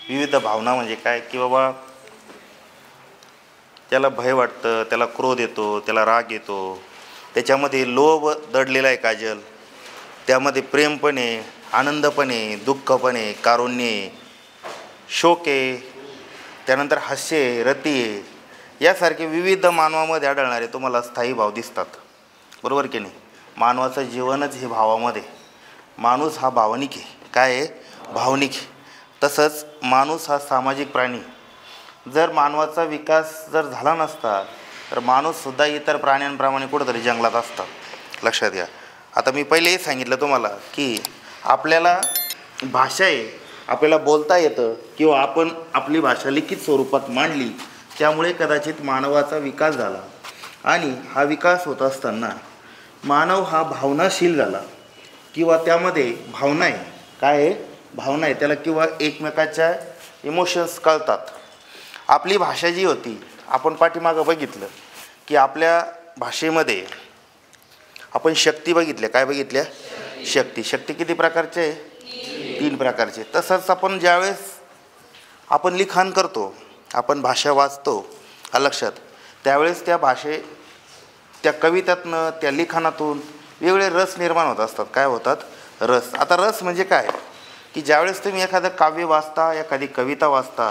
विविध भावना म्हणजे काय की बाबा त्याला भय वाटतं, त्याला क्रोध येतो, त्याला राग येतो, त्याच्यामध्ये लोभ दडलेला आहे काजल, त्यामध्ये प्रेम पण आहे, आनंद पण आहे, दुःख पण आहे, कारुण्य आहे, शोक आहे, त्यानंतर हास्य आहे, रती आहे, यासारखे विविध मानवामध्ये आढळणारे तुम्हाला स्थायी भाव दिसतात. बरोबर की नाही? मानवाचं जीवनच हे भावामध्ये. माणूस हा भावनिक आहे. काय आहे? भावनिक. तसंच माणूस हा सामाजिक प्राणी. जर मानवाचा विकास जर झाला नसता तर माणूससुद्धा इतर प्राण्यांप्रमाणे कुठंतरी जंगलात असतात. लक्षात घ्या. आता मी पहिलेही सांगितलं तुम्हाला की आपल्याला भाषा आहे, आपल्याला बोलता येतं किंवा आपण आपली भाषा लिखित स्वरूपात मांडली, त्यामुळे कदाचित मानवाचा विकास झाला. आणि हा विकास होत असताना मानव हा भावनाशील झाला किंवा त्यामध्ये भावना आहे. काय आहे? भावना आहे त्याला, किंवा एकमेकाच्या इमोशन्स कळतात. आपली भाषा जी होती, आपण पाठीमागं बघितलं की आपल्या भाषेमध्ये आपण शक्ती बघितल्या. काय बघितल्या? शक्ती. शक्ती किती प्रकारचे आहे? 3 प्रकारचे. तसंच आपण ज्यावेळेस आपण लिखाण करतो, आपण भाषा वाचतो, लक्षात, त्यावेळेस त्या त्या कवितातनं, त्या लिखाणातून वेगवेगळे रस निर्माण होत असतात. काय होतात? रस. आता रस म्हणजे काय की ज्यावेळेस तुम्ही एखादं काव्य वाचता, एखादी कविता वाचता,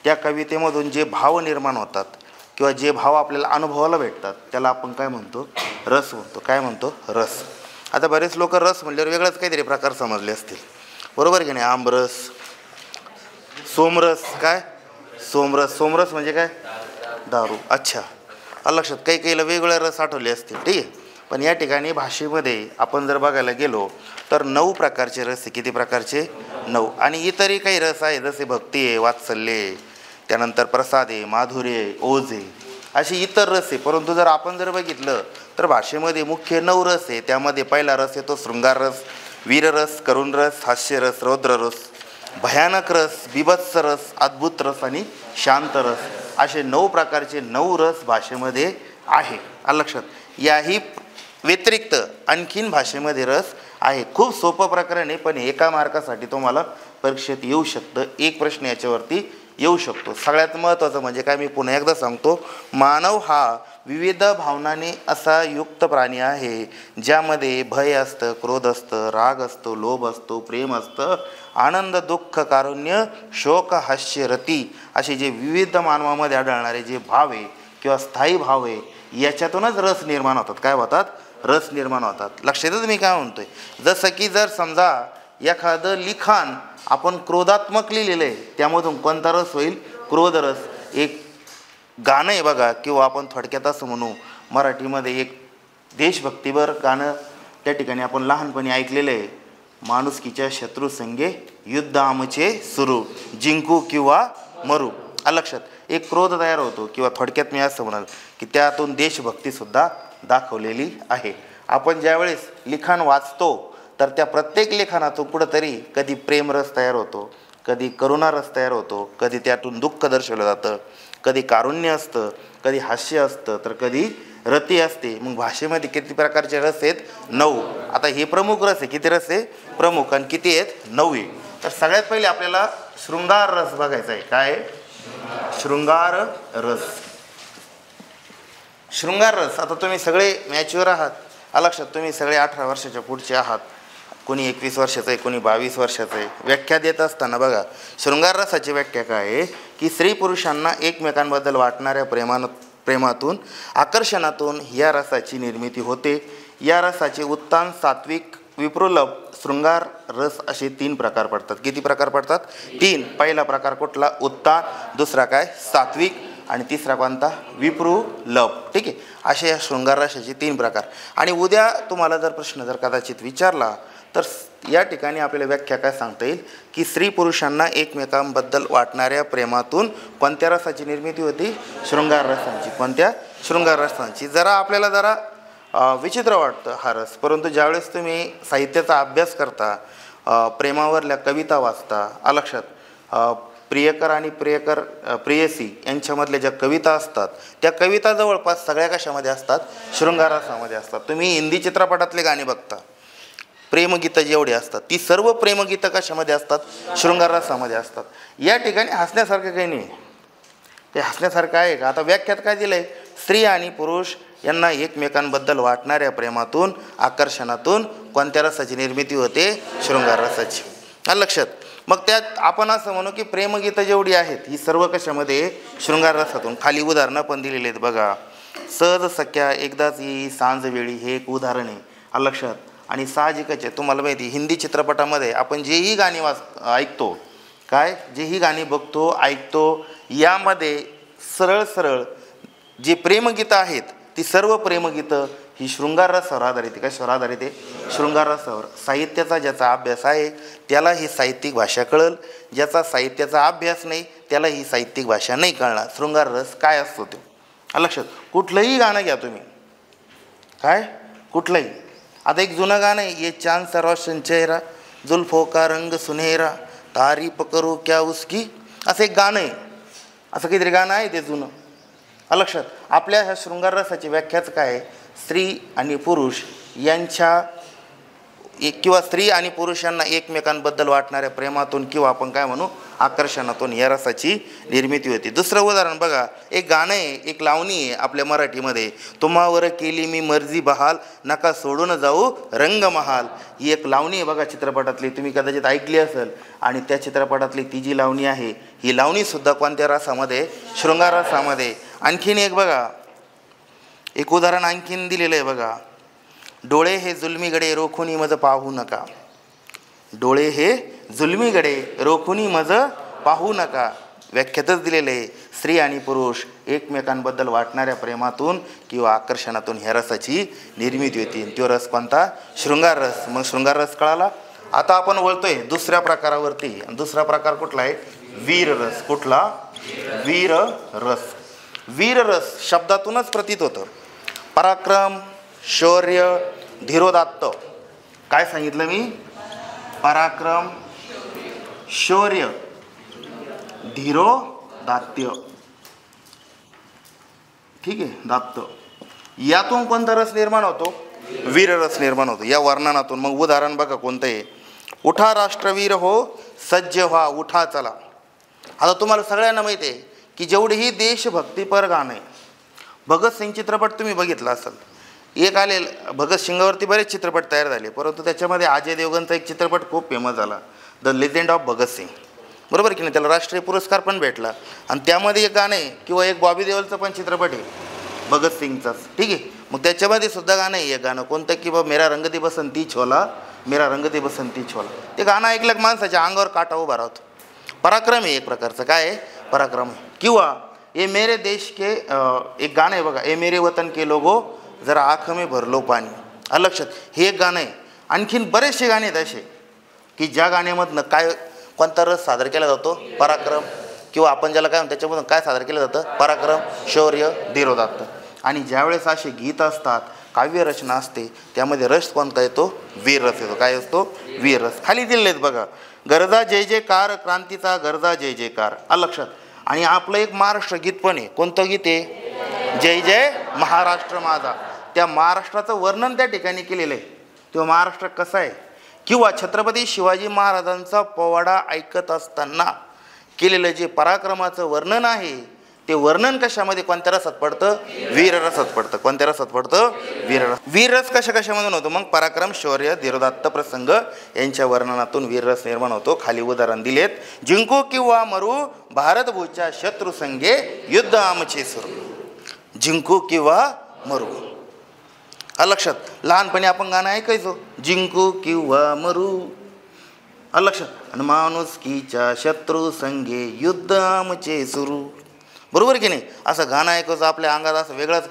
त्या कवितेमधून जे भाव निर्माण होतात किंवा जे भाव आपल्याला अनुभवायला भेटतात, त्याला आपण काय म्हणतो? रस म्हणतो. काय म्हणतो? रस. आता बरेच लोक रस म्हणल्यावर वेगळंच काहीतरी प्रकार समजले असतील. बरोबर की नाही? आमरस, सोमरस. काय? सोमरस. सोमरस म्हणजे काय? दारू. अच्छा, लक्षात. काही काहीला वेगवेगळे रस आठवले असतील. ठीक आहे. पण या ठिकाणी भाषेमध्ये आपण जर बघायला गेलो तर 9 प्रकारचे रस आहे. किती प्रकारचे? 9. आणि इतरही काही रस आहे, जसे भक्ती आहे, वात्सल्य आहे, त्यानंतर प्रसाद आहे, माधुर्य आहे, ओझ आहे, अशी इतर रस आहे. परंतु जर आपण जर बघितलं तर भाषेमध्ये मुख्य 9 रस आहे. त्यामध्ये पहिला रस येतो शृंगार रस, वीररस, करुण रस, हास्यरस, रौद्ररस, भयानक रस, बिभत्स रस, अद्भुत रस आणि शांत रस. असे 9 प्रकारचे 9 रस भाषेमध्ये आहे. लक्षात. याही व्यतिरिक्त आणखीन भाषेमध्ये रस आहे. खूप सोपं प्रकरण आहे, पण एका मार्कासाठी तुम्हाला परीक्षेत येऊ शकतं. एक प्रश्न याच्यावरती येऊ शकतो. सगळ्यात महत्त्वाचं म्हणजे काय, मी पुन्हा एकदा सांगतो, मानव हा विविध भावनांनी असा युक्त प्राणी आहे, ज्यामध्ये भय असतं, क्रोध असतं, राग असतो, लोभ असतो, प्रेम असतं, आनंद, दुःख, कारुण्य, शोक, हास्य, रती, असे जे विविध मानवामध्ये आढळणारे जे भाव आहे किंवा स्थायी भाव आहे, याच्यातूनच रस निर्माण होतात. काय होतात? रस निर्माण होतात. लक्षातच मी काय म्हणतोय, जसं की जर समजा एखादं लिखाण आपण क्रोधात्मक लिहिलेलं आहे, त्यामधून कोणता रस होईल? क्रोधरस. एक गाणं आहे बघा, किंवा आपण थोडक्यात असं म्हणू, मराठीमध्ये एक देशभक्तीवर गाणं त्या ठिकाणी आपण लहानपणी ऐकलेलं आहे, माणुसकीच्या शत्रू संगे युद्ध आमचे सुरू, जिंकू किंवा मरू. लक्षात. एक क्रोध तयार होतो, किंवा थोडक्यात मी असं म्हणाल की त्यातून देशभक्तीसुद्धा दाखवलेली आहे. आपण ज्यावेळेस लिखाण वाचतो तर त्या प्रत्येक लिखाणातून कुठंतरी कधी प्रेमरस तयार होतो, कधी करुणारस तयार होतो, कधी त्यातून दुःख दर्शवलं जातं, कधी कारुण्य असतं, कधी हास्य असतं, तर कधी रती असते. मग भाषेमध्ये किती प्रकारचे रस आहेत? 9. आता हे प्रमुख रस आहे. किती रस आहे? प्रमुख. आणि किती आहेत? 9 आहे. तर सगळ्यात पहिले आपल्याला शृंगार रस बघायचा आहे. काय? शृंगार रस. शृंगार रस. आता तुम्ही सगळे मॅच्युअर आहात, लक्षात. तुम्ही सगळे 18 वर्षाच्या पुढचे आहात. कोणी 21 वर्षाचं आहे, कोणी 22 वर्षाचं आहे. व्याख्या देत असताना बघा, शृंगार रसाची व्याख्या काय आहे की स्त्री पुरुषांना एकमेकांबद्दल वाटणाऱ्या प्रेमातून, आकर्षणातून या रसाची निर्मिती होते. या रसाचे उत्तान, सात्विक, विप्रुलभ, शृंगार रस असे 3 प्रकार पडतात. किती प्रकार पडतात? 3. पहिला प्रकार कुठला? उत्तान. दुसरा काय? सात्विक. आणि तिसरा कोणता? विप्रुलभ. ठीक आहे. असे या शृंगार रसाचे 3 प्रकार. आणि उद्या तुम्हाला जर प्रश्न जर कदाचित विचारला तर या ठिकाणी आपल्याला व्याख्या काय सांगता येईल की स्त्री पुरुषांना एकमेकांबद्दल वाटणाऱ्या प्रेमातून कोणत्या रसाची निर्मिती होती? शृंगार रसांची. कोणत्या? शृंगार रसांची. जरा आपल्याला विचित्र वाटतं हा रस, परंतु ज्यावेळेस तुम्ही साहित्याचा अभ्यास करता, प्रेमावरल्या कविता वाचता, लक्षात, प्रियकर आणि प्रेयसी यांच्यामधल्या ज्या कविता असतात, त्या कविता जवळपास सगळ्या कशामध्ये असतात? शृंगार रसामध्ये असतात. तुम्ही हिंदी चित्रपटातले गाणे बघता, प्रेमगीतं जेवढी असतात ती सर्व प्रेमगीतं कशामध्ये असतात? शृंगार रसामध्ये असतात. या ठिकाणी हसण्यासारखं काही नाही. ते हसण्यासारखं आहे का? आता व्याख्यात काय दिलं आहे? स्त्री आणि पुरुष यांना एकमेकांबद्दल वाटणाऱ्या प्रेमातून, आकर्षणातून कोणत्या रसाची निर्मिती होते? शृंगार रसाची. आलं लक्षात? मग त्यात आपण असं म्हणू की प्रेमगीतं जेवढी आहेत ही सर्व कशामध्ये? शृंगार रसातून. खाली उदाहरणं पण दिलेली आहेत बघा. सहज सख्या एकदाच येई सांजवेळी हे एक उदाहरण आहे. आलं लक्षात? आणि साहजिकच आहे, तुम्हाला माहिती हिंदी चित्रपटामध्ये आपण जेही गाणी ऐकतो, काय जेही गाणी बघतो ऐकतो, यामध्ये सरळ सरळ जे प्रेमगीतं आहेत ती सर्व प्रेमगीतं ही शृंगार रसावर आधारित आहे. कशावर आधारित आहे? शृंगार रसावर. साहित्याचा ज्याचा अभ्यास आहे त्याला ही साहित्यिक भाषा कळेल, ज्याचा साहित्याचा अभ्यास नाही त्याला ही साहित्यिक भाषा नाही कळणार. शृंगार रस काय असतो तो. लक्षात? कुठलंही गाणं घ्या तुम्ही, काय कुठलंही. आता एक जुनं गाणं आहे, ये चांद सा रोशन चेहरा जुल्फों का रंग सुनहरा तारीफ करू क्या उसकी, असं एक गाणं आहे. असं काहीतरी गाणं आहे ते जुनं. लक्षात? आपल्या ह्या शृंगार रसाची व्याख्याच काय आहे? स्त्री आणि पुरुष यांच्या किंवा स्त्री आणि पुरुषांना एकमेकांबद्दल वाटणाऱ्या प्रेमातून किंवा आपण काय म्हणू आकर्षणातून या रसाची निर्मिती होती. दुसरं उदाहरण बघा, एक गाणं आहे, एक लावणी आहे आपल्या मराठीमध्ये, तुम्हावर केली मी मर्जी बहाल नका सोडून जाऊ रंगमहाल. ही एक लावणी आहे बघा चित्रपटातली, तुम्ही कदाचित ऐकली असेल. आणि त्या चित्रपटातली ती जी लावणी आहे ही लावणीसुद्धा कोणत्या रसामध्ये? शृंगार रसामध्ये. आणखीन एक बघा, एक उदाहरण आणखीन दिलेलं आहे बघा. डोळे हे जुलमीगडे रोखुनी मज पाहू नका. डोळे हे जुलमीगडे रोखुनी मज पाहू नका. व्याख्यातच दिलेले आहे, स्त्री आणि पुरुष एकमेकांबद्दल वाटणाऱ्या प्रेमातून किंवा आकर्षणातून ह्या रसाची निर्मिती होती. तो रस कोणता? शृंगार रस. मग शृंगार रस कळाला. आता आपण वळतोय दुसऱ्या प्रकारावरती. दुसरा प्रकार कुठला आहे? वीर रस. कुठला? वीर रस. वीर रस शब्दातूनच प्रतीत होतं. पराक्रम, शौर्य, धीरोदात्त. काय सांगितलं मी? पराक्रम, शौर्य, धीरोदात्य. ठीक आहे, दात्त. यातून कोणता रस निर्माण होतो? वीर रस निर्माण होतो या वर्णनातून. मग उदाहरण बघा कोणतं आहे? उठा राष्ट्रवीर हो सज्ज व्हा उठा चला. आता तुम्हाला सगळ्यांना माहिती आहे की जेवढीही देशभक्तीपर गाणं आहे, भगतसिंग चित्रपट तुम्ही बघितला असाल. एक आले भगतसिंगावरती बरेच चित्रपट तयार झाले, परंतु त्याच्यामध्ये अजय देवगणचा एक चित्रपट खूप फेमस झाला, द लेजंड ऑफ भगतसिंग. बरोबर की नाही? त्याला राष्ट्रीय पुरस्कार पण भेटला. आणि त्यामध्ये एक गाणं आहे किंवा एक बॉबी देओलचं पण चित्रपट आहे भगतसिंगचाच. ठीक आहे. मग त्याच्यामध्ये सुद्धा गाणं आहे, एक गाणं कोणतं की बा मेरा रंग दे बसंती छोला, मेरा रंग दे बसंती छोला. ते गाणं ऐकलं की माणसाच्या अंगावर काटा उभा राहतो. पराक्रम आहे एक प्रकारचं. काय आहे? पराक्रम आहे. किंवा ये मेरे देश के एक गाणं आहे बघा, ए मेरे वतन के लोगो जरा आँख में भर लो पाणी. लक्षात? हे एक गाणं आहे. आणखीन बरेचसे गाणे आहेत असे की ज्या गाण्यामधनं काय कोणता रस सादर केला जातो? पराक्रम. किंवा आपण ज्याला काय म्हणतो त्याच्यामधून काय सादर केलं जातं? पराक्रम, शौर्य, धीरोदात्त. आणि ज्यावेळेस असे गीत असतात, काव्यरचना असते, त्यामध्ये रस कोणता येतो? वीर रस येतो. काय असतो? वीर रस. खाली दिलेले आहेत बघा, गरजा जय जयकार, क्रांतीचा गरजा जय जयकार. लक्षात? आणि आपलं एक महाराष्ट्र गीत पण आहे. कोणतं गीत आहे? जय जय महाराष्ट्र माझा. त्या महाराष्ट्राचं वर्णन त्या ठिकाणी केलेलं आहे. तो महाराष्ट्र कसा आहे? किंवा छत्रपती शिवाजी महाराजांचा पोवाडा ऐकत असताना केलेलं जे पराक्रमाचं वर्णन आहे, ते वर्णन कशामध्ये कोणत्या रसात पडतं? वीर रसात पडतं. कोणत्या रसात पडतं? वीर रस. वीर रस कशामधून होतो? मग पराक्रम, शौर्य, धीरोदात्त प्रसंग यांच्या वर्णनातून वीर रस निर्माण होतो. खाली उदाहरण दिलेत, जिंकू किंवा मरू भारतभूच्या शत्रू संगे युद्ध आमचे सुरू. जिंकू किंवा मरू. लक्षात? लहानपणी आपण गाणं ऐकायचो, जिंकू किंवा मरू. लक्षात? आणि माणुसकीच्या शत्रू संगे युद्ध आमचे सुरू. बरोबर की नाही? असं गाणं ऐकायचं, आपल्या अंगात असं वेगळंच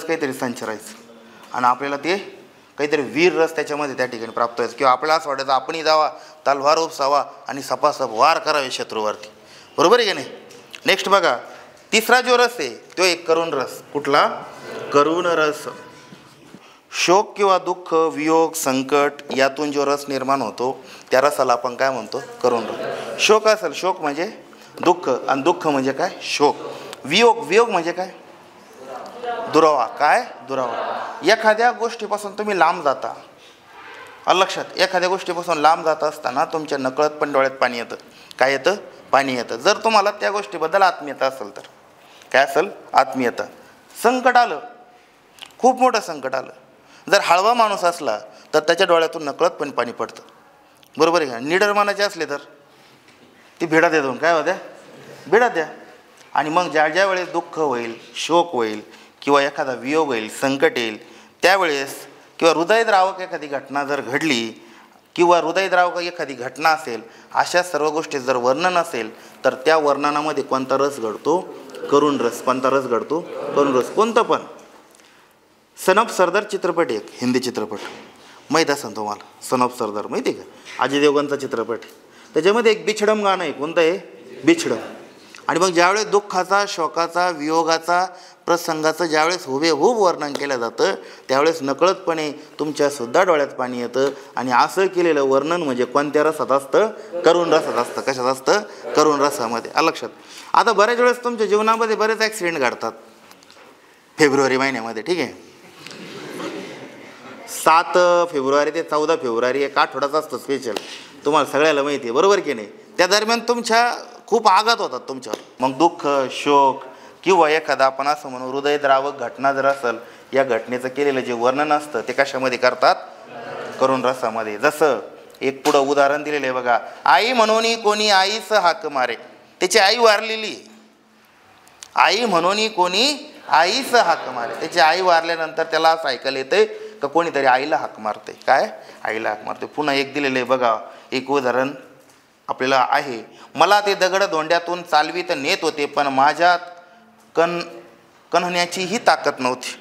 काहीतरी संचरायचं आणि आपल्याला ते काहीतरी वीर रस त्याच्यामध्ये त्या ठिकाणी प्राप्त व्हायचं. किंवा आपल्याला असं वाटायचं आपणही जावा, तलवार उपसावा आणि सपासप वार करावे शत्रूवरती. बरोबर आहे की नाही? नेक्स्ट बघा, तिसरा जो रस आहे तो एक करुण रस. कुठला? करुण रस. शोक किंवा दुःख, वियोग, संकट यातून जो रस निर्माण होतो त्या रसाला आपण काय म्हणतो? करुण रस. शोक असेल, शोक म्हणजे दुःख, आणि दुःख म्हणजे काय? शोक. वियोग म्हणजे काय? दुरावा. काय? दुरावा. एखाद्या गोष्टीपासून तुम्ही लांब जाता, आलं लक्षात. एखाद्या गोष्टीपासून लांब जात असताना तुमच्या नकळत पण डोळ्यात पाणी येतं. काय येतं? पाणी येतं. जर तुम्हाला त्या गोष्टीबद्दल आत्मीयता असेल तर. काय असेल? आत्मीयता. संकट आलं, खूप मोठं संकट आलं, जर हळवा माणूस असला तर त्याच्या डोळ्यातून नकळत पण पाणी पडतं. बरोबर आहे का? निडर मनाचे असले तर ती भिडा द्या दोन. काय होत्या? भिडा द्या. आणि मग ज्या वेळेस दुःख होईल, शोक होईल, किंवा एखादा वियोग होईल, संकट येईल, त्यावेळेस किंवा हृदयद्रावक एखादी घटना जर घडली, किंवा हृदयद्रावक एखादी घटना असेल, अशा सर्व गोष्टी जर वर्णन असेल तर त्या वर्णनामध्ये कोणता रस घडतो? करुण रस. कोणता रस घडतो? करुण रस. कोणतं पण. सन ऑफ सरदार चित्रपट, एक हिंदी चित्रपट माहीत असेल तुम्हाला. सन ऑफ सरदार माहिती आहे का? अजय देवगणचा चित्रपट. त्याच्यामध्ये एक बिछडम गाणं आहे. कोणतं आहे? बिछडम. आणि मग ज्यावेळेस दुःखाचा, शोकाचा, वियोगाचा, प्रसंगाचं ज्यावेळेस हुबेहूब वर्णन केलं जातं त्यावेळेस नकळतपणे तुमच्यासुद्धा डोळ्यात पाणी येतं. आणि असं केलेलं वर्णन म्हणजे कोणत्या रसात असतं? करुण रसात असतं. कशात असतं? करुण रसामध्ये. लक्षात. आता बऱ्याच वेळेस तुमच्या जीवनामध्ये बरेच ॲक्सिडेंट घडतात फेब्रुवारी महिन्यामध्ये. ठीक आहे. 7 फेब्रुवारी ते 14 फेब्रुवारी एक आठवडाच असतं स्पेशल. तुम्हाला सगळ्याला माहिती आहे. बरोबर की नाही? त्या दरम्यान तुमच्या खूप आघात होतात तुमच्यावर. मग दुःख, शोक, किंवा एखादा आपण असं म्हणू हृदयद्रावक घटना जर असेल, या घटनेचं केलेलं जे वर्णन असतं ते कशामध्ये करतात? करुण रसामध्ये. जसं एक पुढं उदाहरण दिलेलं आहे बघा. आई म्हणून कोणी आईस हाक मारे. त्याची आई वारलेली. आई म्हणून कोणी आईस हाक मारे. त्याची आई वारल्यानंतर त्याला असं ऐकायला येतंय का कोणीतरी आईला हाक मारते. काय? आईला हाक मारते. पुन्हा एक दिलेलं आहे बघा, एक उदाहरण आपल्याला आहे. मला ते दगड धोंड्यातून चालवीत नेत होते, पण माझ्यात कणण्याचीही ताकद नव्हती.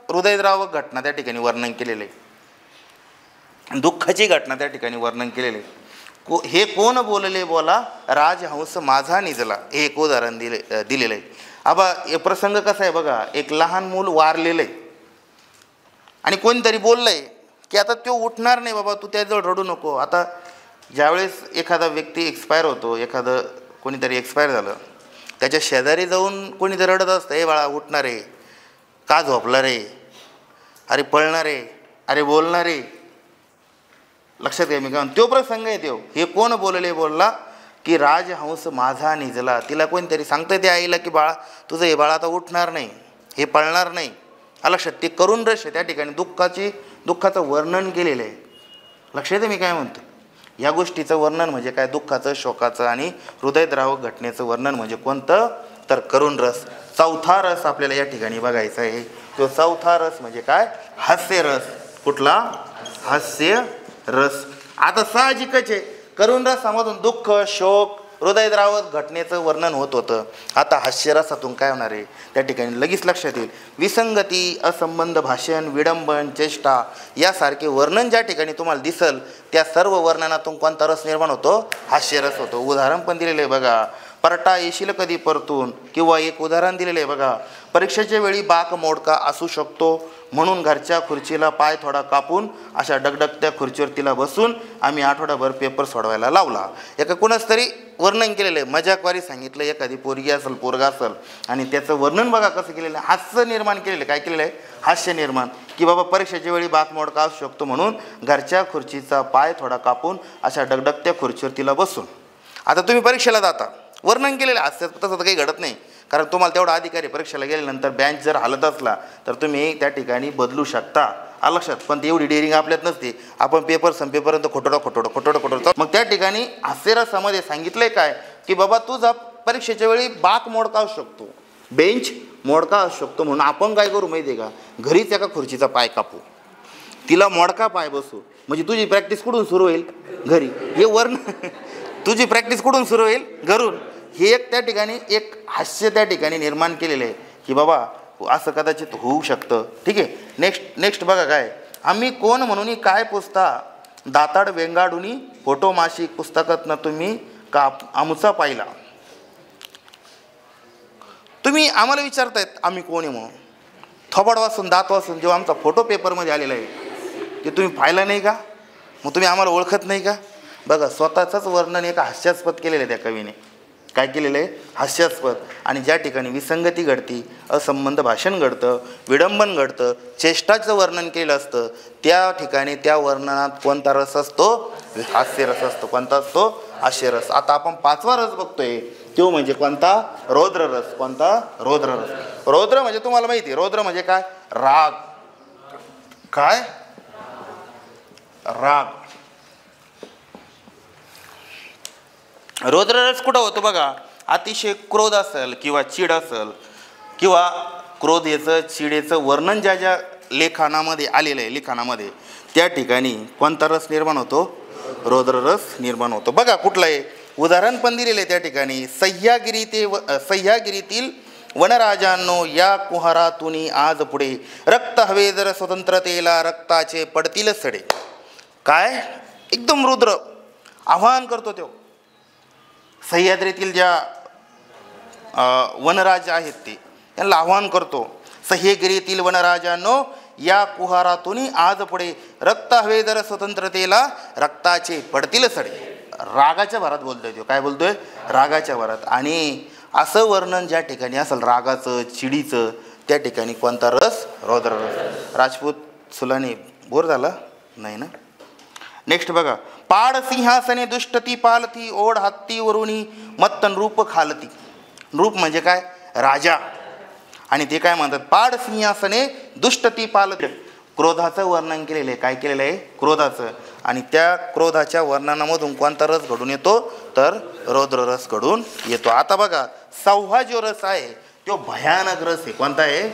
हृदयद्रावक घटना त्या ठिकाणी वर्णन केलेलं आहे. दुःखाची घटना त्या ठिकाणी वर्णन केलेलं आहे. हे कोण बोलले बोला, राजहंस माझा निजला. हे एक उदाहरण दिलेलं आहे. आबा हे प्रसंग कसा आहे बघा. एक लहान मूल वारलेलं आहे आणि कोणीतरी बोललंय की आता तो उठणार नाही बाबा, तू त्याजवळ रडू नको. आता ज्यावेळेस एखादा व्यक्ती एक्सपायर होतो, एखादं कोणीतरी एक्सपायर झालं, त्याच्या शेजारी जाऊन कोणीतरी रडत असतं, हे बाळा उठणार रे, का झोपला रे, अरे पळणार रे, अरे बोलणार रे. लक्षात घ्या. मी काय तो प्रसंग आहे तो. हे कोण बोलले बोलला की राजहंस माझा निजला. तिला कोणीतरी सांगतं त्या आईला की बाळा तुझं हे बाळा आता उठणार नाही, हे पळणार नाही. लक्षात. ते करुण रस आहे त्या ठिकाणी. दुःखाचं वर्णन केलेलं आहे. लक्षात आहे मी काय म्हणतो? या गोष्टीचं वर्णन म्हणजे काय? दुःखाचं, शोकाचं आणि हृदयद्रावक घटनेचं वर्णन म्हणजे कोणतं? तर करुण रस. चौथा रस आपल्याला या ठिकाणी बघायचा आहे. तो चौथा रस म्हणजे काय? हास्य रस. कुठला? हास्य रस. आता साहजिकच आहे करुण रसामधून दुःख, शोक, हृदयद्रावक घटनेचं वर्णन होत होतं. आता हास्यरसातून काय होणार आहे? त्या ठिकाणी लगेच लक्षात येईल. विसंगती, असंबंध भाषण, विडंबन, चेष्टा यासारखे वर्णन ज्या ठिकाणी तुम्हाला दिसल त्या सर्व वर्णनातून कोणता रस निर्माण होतो? हास्यरस होतो. उदाहरण पण दिलेलं आहे बघा. परटा येशील कधी परतून. किंवा एक उदाहरण दिलेलं आहे बघा. परीक्षेच्या वेळी बाक मोडका असू शकतो, म्हणून घरच्या खुर्चीला पाय थोडा कापून अशा डगडगत्या खुर्चीवर तिला बसून आम्ही आठवडाभर पेपर सोडवायला लावला. एका कोणाच तरी वर्णन केलेलं आहे. मजाकवारी सांगितलं. एखादी पोरगी असेल, पोरगा असेल आणि त्याचं वर्णन बघा कसं केलेलं आहे. हास्य निर्माण केलेलं आहे. काय केलेलं आहे? हास्य निर्माण. की बाबा परीक्षेच्या वेळी बाक मोडका असू शकतो म्हणून घरच्या खुर्चीचा पाय थोडा कापून अशा डगडगत्या खुर्चीवर तिला बसून. आता तुम्ही परीक्षेला जाता, वर्णन केलेलं आहे. हास्य तसं तर काही घडत नाही, कारण तुम्हाला तेवढा अधिकारी परीक्षेला गेल्यानंतर बेंच जर हालत असला तर तुम्ही त्या ठिकाणी बदलू शकता. लक्षात. पण तेवढी डेअरिंग आपल्यात नसते. आपण पेपर संपेपर्यंत खोटोडा. मग त्या ठिकाणी हास्यरसामध्ये सांगितलंय काय की बाबा तुझा परीक्षेच्या वेळी बाक मोडका असू शकतो, बेंच मोडका असू शकतो, म्हणून आपण काय करू माहिती आहे का? घरीच एका खुर्चीचा पाय कापू, तिला मोडका पाय बसू. म्हणजे तुझी प्रॅक्टिस कुठून सुरू होईल? घरी. हे तुझी प्रॅक्टिस कुठून सुरू होईल? घरून. हे एक त्या ठिकाणी एक हास्य त्या ठिकाणी निर्माण केलेलं आहे की बाबा असं कदाचित होऊ शकतं. ठीक आहे. नेक्स्ट बघा काय. आम्ही कोण म्हणून काय पुसता, दाताड वेंगाडुनी फोटो मासिक पुस्तकातनं तुम्ही का आमचा पाहिला. तुम्ही आम्हाला विचारतायत आम्ही कोण आहे म्हणून. थोबाड वाचून, दात वाचून जेव्हा आमचा फोटो पेपरमध्ये आलेला आहे ते तुम्ही पाहिला नाही का? मग तुम्ही आम्हाला ओळखत नाही का? बघा स्वतःचंच वर्णन एका हास्यास्पद केलेलं आहे त्या कवीने. काय केलेलं आहे, हास्यास्पद. आणि ज्या ठिकाणी विसंगती घडती, असंबंध भाषण घडतं, विडंबन घडतं, चेष्टाचं वर्णन केलं असतं, त्या ठिकाणी त्या वर्णनात कोणता रस असतो, हास्यरस असतो. कोणता असतो, हास्यरस. आता आपण 5वा रस बघतोय, तो म्हणजे कोणता, रौद्र रस. कोणता, रौद्र रस. रौद्र म्हणजे तुम्हाला माहिती आहे, रौद्र म्हणजे काय, राग. काय, राग. रौद्ररस कुठं होतो बघा, अतिशय क्रोध असेल किंवा चीड असेल, किंवा क्रोध याचं, चिडेचं वर्णन ज्या ज्या लेखनामध्ये आलेलं आहे, लिखाणामध्ये, त्या ठिकाणी कोणता रस निर्माण होतो, रौद्ररस निर्माण होतो. बघा कुठलं आहे उदाहरण पण दिलेलं आहे त्या ठिकाणी. सह्यागिरीतील वनराजांनो, या कुहारातुनी आज पुढे रक्त हवे जर स्वतंत्रतेला, रक्ताचे पडतील सडे. काय, एकदम रुद्र आव्हान करतो तो. सह्याद्रीतील ज्या वनराज आहेत ते, त्यांना आव्हान करतो. सह्यागिरीतील वनराजांनो, या कुहारातून आज पुढे रक्त हवे जर स्वतंत्रतेला, रक्ताचे पडतील सडे. रागाच्या भरात बोलतोय तो. काय बोलतोय, रागाच्या भरात. आणि असं वर्णन ज्या ठिकाणी असेल रागाचं, चिडीचं, त्या ठिकाणी कोणता रस, रौद्र रस. राजपूत सुलाने बोर झाला नाही ना. नेक्स्ट बघा, पाड सिंहासने दुष्टती पालती, ओढ हत्ती वरुणी मत्तन रूप खालती. रूप म्हणजे काय, राजा. आणि ते काय म्हणतात, पाड सिंहासने दुष्टती पालती. क्रोधाचं वर्णन केलेलं आहे. काय केलेलं आहे, क्रोधाचं. आणि त्या क्रोधाच्या वर्णनामधून कोणता रस घडून येतो, तर रौद्र रस घडून येतो. आता बघा, 6वा जो रस आहे तो भयानक रस आहे. कोणता आहे,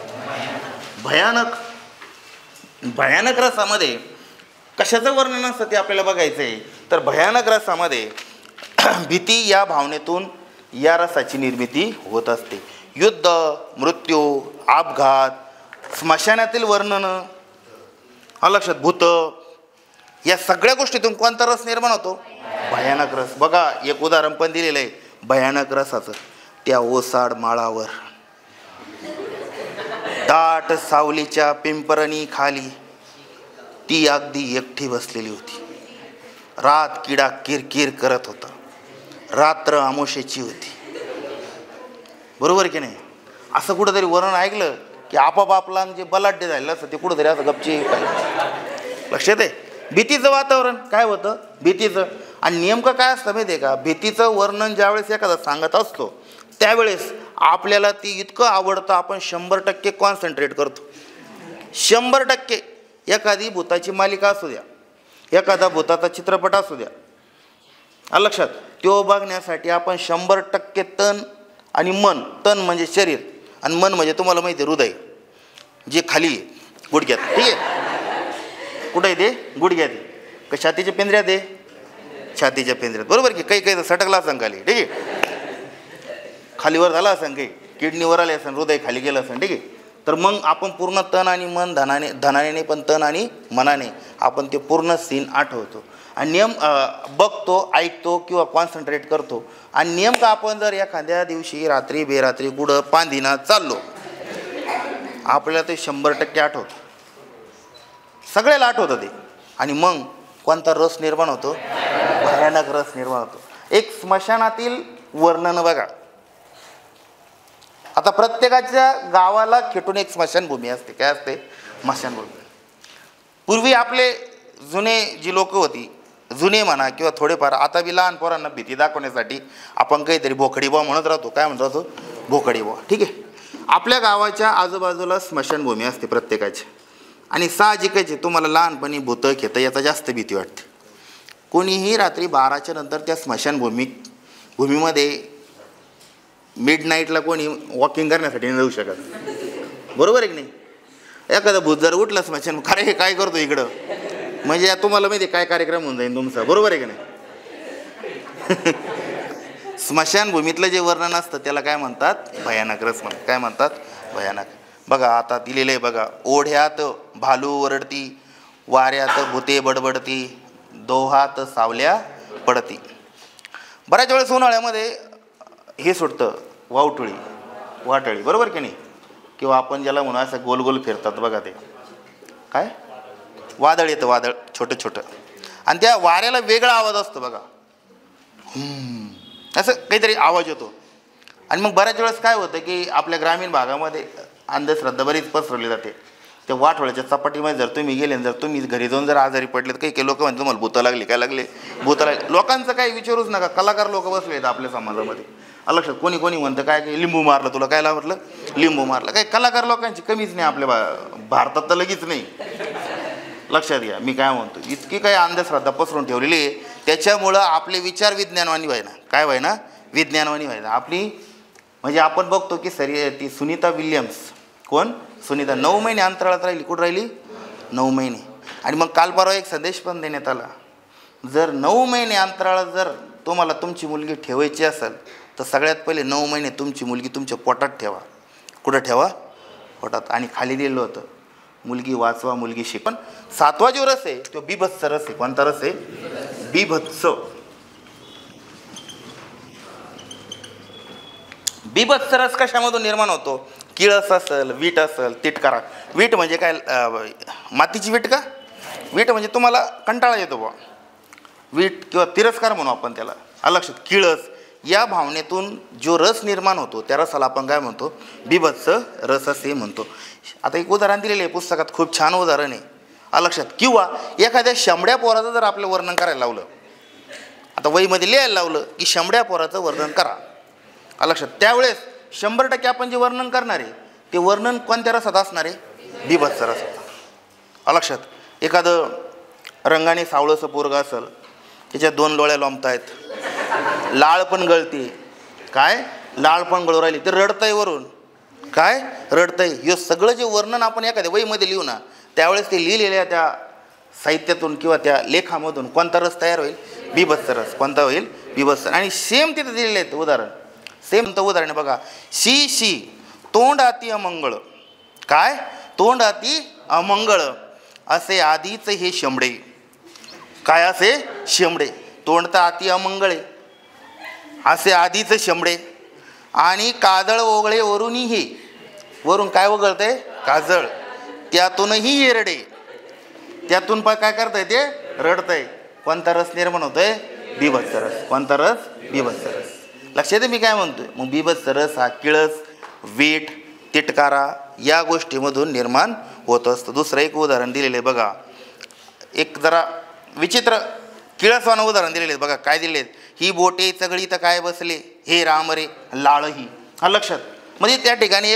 भयानक. भयानक रसामध्ये कशाचं वर्णन असतं ते आपल्याला बघायचं आहे. तर भयानक रसामध्ये भीती या भावनेतून या रसाची निर्मिती होत असते. युद्ध, मृत्यू, अपघात, स्मशानातील वर्णनं, लक्षात, भूत, या सगळ्या गोष्टीतून कोणता रस निर्माण होतो, भयानक रस. बघा एक उदाहरण पण दिलेलं आहे भयानक रसाचं. त्या ओसाड माळावर दाट सावलीच्या पिंपरणी खाली ती अगदी एकटी बसलेली होती. रात किडा किरकिर करत होता. रात्र आमोशेची होती. बरोबर की नाही. असं कुठंतरी वर्णन ऐकलं की आपापला जे बलाढ्य झालेलं असतं ते कुठंतरी असं गपची लक्षात आहे. भीतीचं वातावरण काय होतं, भीतीचं. आणि नेमकं काय असतं माहिती आहे का, भीतीचं वर्णन ज्यावेळेस एखादा सांगत असतो त्यावेळेस आपल्याला ती इतकं आवडतं, आपण 100% कॉन्सन्ट्रेट करतो. 100%. एखादी भूताची मालिका असू द्या, एखादा भूताचा चित्रपट असू द्या, लक्षात, तो बघण्यासाठी आपण 100% तन आणि मन. तन म्हणजे शरीर आणि मन म्हणजे तुम्हाला माहिती आहे हृदय, जे खाली आहे गुडघ्यात. ठीक आहे, कुठं आहे ते, गुडघ्यात आहे. का छातीच्या पिंजऱ्यात आहे, छातीच्या पिंजऱ्यात. बरोबर की. काही काही सटकला असं खाली. ठीक आहे, खालीवर झाला असं, काही किडनीवर आले असं, हृदय खाली गेलं असं. ठीक आहे. तर मग आपण पूर्ण तन आणि मन, धनाने पण तन आणि मनाने आपण ते पूर्ण सीन आठवतो आणि बघतो, ऐकतो किंवा कॉन्सन्ट्रेट करतो. आणि नेमकं आपण जर एखाद्या दिवशी रात्री बेरात्री कुठं पांदिना चाललो, आपल्याला ते 100% आठवतं, सगळ्याला आठवतं ते. आणि मग कोणता रस निर्माण होतो, भयानक रस निर्माण होतो. एक स्मशानातील वर्णन बघा. आता प्रत्येकाच्या गावाला खेटून एक स्मशानभूमी असते. काय असते, स्मशानभूमी. पूर्वी आपले जुने जी लोक होती, जुने म्हणा किंवा थोडेफार, आता बी लहान पोरांना भीती दाखवण्यासाठी आपण काहीतरी बोकडी बुवा म्हणत राहतो. काय म्हणत राहतो, बोकडी बुवा. ठीक आहे. आपल्या गावाच्या आजूबाजूला स्मशानभूमी असते प्रत्येकाची. आणि साहजिकच आहे, तुम्हाला लहानपणी भूतं खेतं याचा जास्त भीती वाटते. कोणीही रात्री 12च्या नंतर त्या भूमीमध्ये मिड नाईटला कोणी वॉकिंग करण्यासाठी नाही जाऊ शकत. बरोबर आहे की नाही. एखादं भूत जर उठलं स्मशान, खरे हे काय करतो इकडं, म्हणजे तुम्हाला माहिती काय कार्यक्रम होऊन जाईल तुमचा. बरोबर आहे की नाही. स्मशानभूमीतलं जे वर्णन असतं त्याला काय म्हणतात, भयानक रस म्हणतात. काय म्हणतात, भयानक. बघा आता दिलेलं आहे बघा. ओढ्यात भालू वरडती, वाऱ्यात भूते बडबडती, दोहात सावल्या पडती. बऱ्याच वेळेस उन्हाळ्यामध्ये हे सुटतं, वाटळी. बरोबर की नाही. किंवा आपण ज्याला म्हणून असं गोल गोल फिरतात बघा, ते काय, वादळ येतं, वादळ छोटं छोटं. आणि त्या वाऱ्याला वेगळा आवाज असतो बघा. असं काहीतरी आवाज येतो. आणि मग बऱ्याच वेळेस काय होतं की आपल्या ग्रामीण भागामध्ये अंधश्रद्धा बरीच पसरवली जाते. त्या वाठोळ्याच्या चपाटीमध्ये जर तुम्ही गेले, जर तुम्ही घरी जाऊन जर आजारी पडलेत, काही काही लोक म्हणतात तुम्हाला भूतं लागली, काय लागले, भूतं लागले. लोकांचं काही विचारूच नका, कलाकार लोक बसले आहेत आपल्या समाजामध्ये. लक्षात, कोणी कोणी म्हणतं काय की लिंबू मारलं तुला, काय म्हटलं लिंबू मारलं. काही कलाकार लोकांची कमीच नाही आपल्या भारतात तर लगेच नाही. लक्षात घ्या मी काय म्हणतो, इतकी काही अंधश्रद्धा पसरून ठेवलेली आहे. त्याच्यामुळं आपले विचार विज्ञानवाणी व्हायना, काय व्हायना, विज्ञानवाणी व्हायना आपली. म्हणजे आपण बघतो की ती सुनीता विल्यम्स, कोण सुनीता, 9 महिने अंतराळात राहिली. कुठं राहिली, 9 महिने. आणि मग काल परवा एक संदेश पण देण्यात आला, जर 9 महिने अंतराळात जर तुम्हाला तुमची मुलगी ठेवायची असेल तर सगळ्यात पहिले 9 महिने तुमची मुलगी तुमच्या पोटात ठेवा. कुठं ठेवा, पोटात. आणि खाली दिलं होतं मुलगी वाचवा, मुलगी शिक. पण 7वा जो रस आहे तो बीभत्स रस आहे. कोणता रस आहे, बीभत्स. बीभत्स रस कशामधून निर्माण होतो, किळस असेल, वीट असेल, तिटकारा. वीट म्हणजे काय, मातीची वीट का, वीट म्हणजे तुम्हाला कंटाळा येतो बा, वीट किंवा तिरस्कार म्हणू आपण त्याला. लक्षात, किळस या भावनेतून जो रस निर्माण होतो त्या रसाला आपण काय म्हणतो, बीभत्स रस असे म्हणतो. आता एक उदाहरण दिलेलं आहे पुस्तकात, खूप छान उदाहरण आहे. लक्षात, किंवा एखाद्या शंभड्या पोराचं जर आपलं वर्णन करायला लावलं, आता वहीमध्ये लिहायला लावलं की शंभड्या पोराचं वर्णन करा. लक्षात, त्यावेळेस 100% आपण जे वर्णन करणार आहे ते वर्णन कोणत्या रसात असणार आहे, बीभत्स रसात. लक्षात, एखादं रंगाने सावळंसं पोरगं असेल, त्याच्या 2 डोळ्या लोंबतायत, लाळ पण गळते, काय लाळ पण गळू राहिली, ते रडतंय वरून, काय रडतंय. हे सगळं जे वर्णन आपण एखाद्या वहीमध्ये लिहू ना, त्यावेळेस ते लिहिलेल्या त्या साहित्यातून किंवा त्या लेखामधून कोणता रस तयार होईल, बीभत्स रस. कोणता होईल, बीभत्स. आणि सेम तिथे दिलेले आहेत उदाहरण, सेम तर उदाहरण बघा, शी शी तोंड आती अमंगळ, काय तोंड आती अमंगळ, असे आधीच हे शेंबडे. काय असे शेंबडे, तोंड तर आती अमंगळे, असे आधीच शेंबडे. आणि काजळ ओगळे वरूनही हे, वरून काय वगळतंय, काजळ, त्यातूनही येरडे, त्यातून पण काय करतंय, ते रडतंय. कोणता रस निर्माण होतोय, बीभत्स रस. कोणता रस, बीभत्स रस. लक्षात मी काय म्हणतोय, मग बीभत्स रस हा किळस, वीट, तिटकारा या गोष्टीमधून निर्माण होत असतं. दुसरं एक उदाहरण दिलेलं आहे बघा, एक जरा विचित्र किळसवानं उदाहरण दिलेले बघा. काय दिलेत, ही बोटे चगळी तर काय बसले, हे राम रे लाळही. लक्षात, म्हणजे त्या ठिकाणी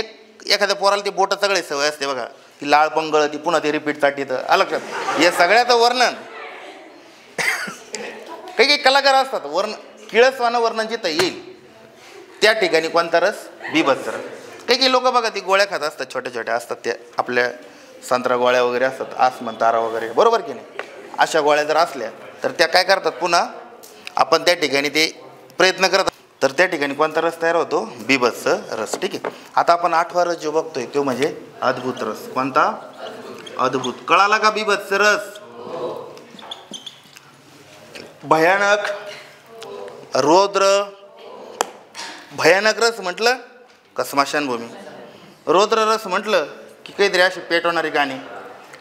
एखाद्या पोराला ते बोटं चगळे सवय असते बघा, ती लाळ पण गळती, पुन्हा ते रिपीट चाटीतं. लक्षात, हे सगळ्याचं वर्णन काही काही कलाकार असतात, किळसवानं वर्णन जिथं येईल त्या ठिकाणी कोणता रस, बीभत्स रस. काही काही लोक बघा ती गोळ्या खात असतात, छोट्या छोट्या असतात त्या, आपल्या संत्रा गोळ्या वगैरे असतात, आसमन तारा वगैरे, बरोबर की नाही. अशा गोळ्या जर असल्या तर त्या काय करतात, पुन्हा आपण त्या ठिकाणी ते प्रयत्न करतात, तर त्या ठिकाणी कोणता रस तयार होतो, बीभत्स रस. ठीक आहे. आता आपण 8वा रस जो बघतोय तो म्हणजे अद्भुत रस. कोणता, अद्भुत. कळाला का, बीभत्स रस. भयानक, रौद्र. भयानक रस म्हटलं का स्मशानभूमी, रौद्र रस म्हटलं की काहीतरी अशी पेटवणारी गाणी,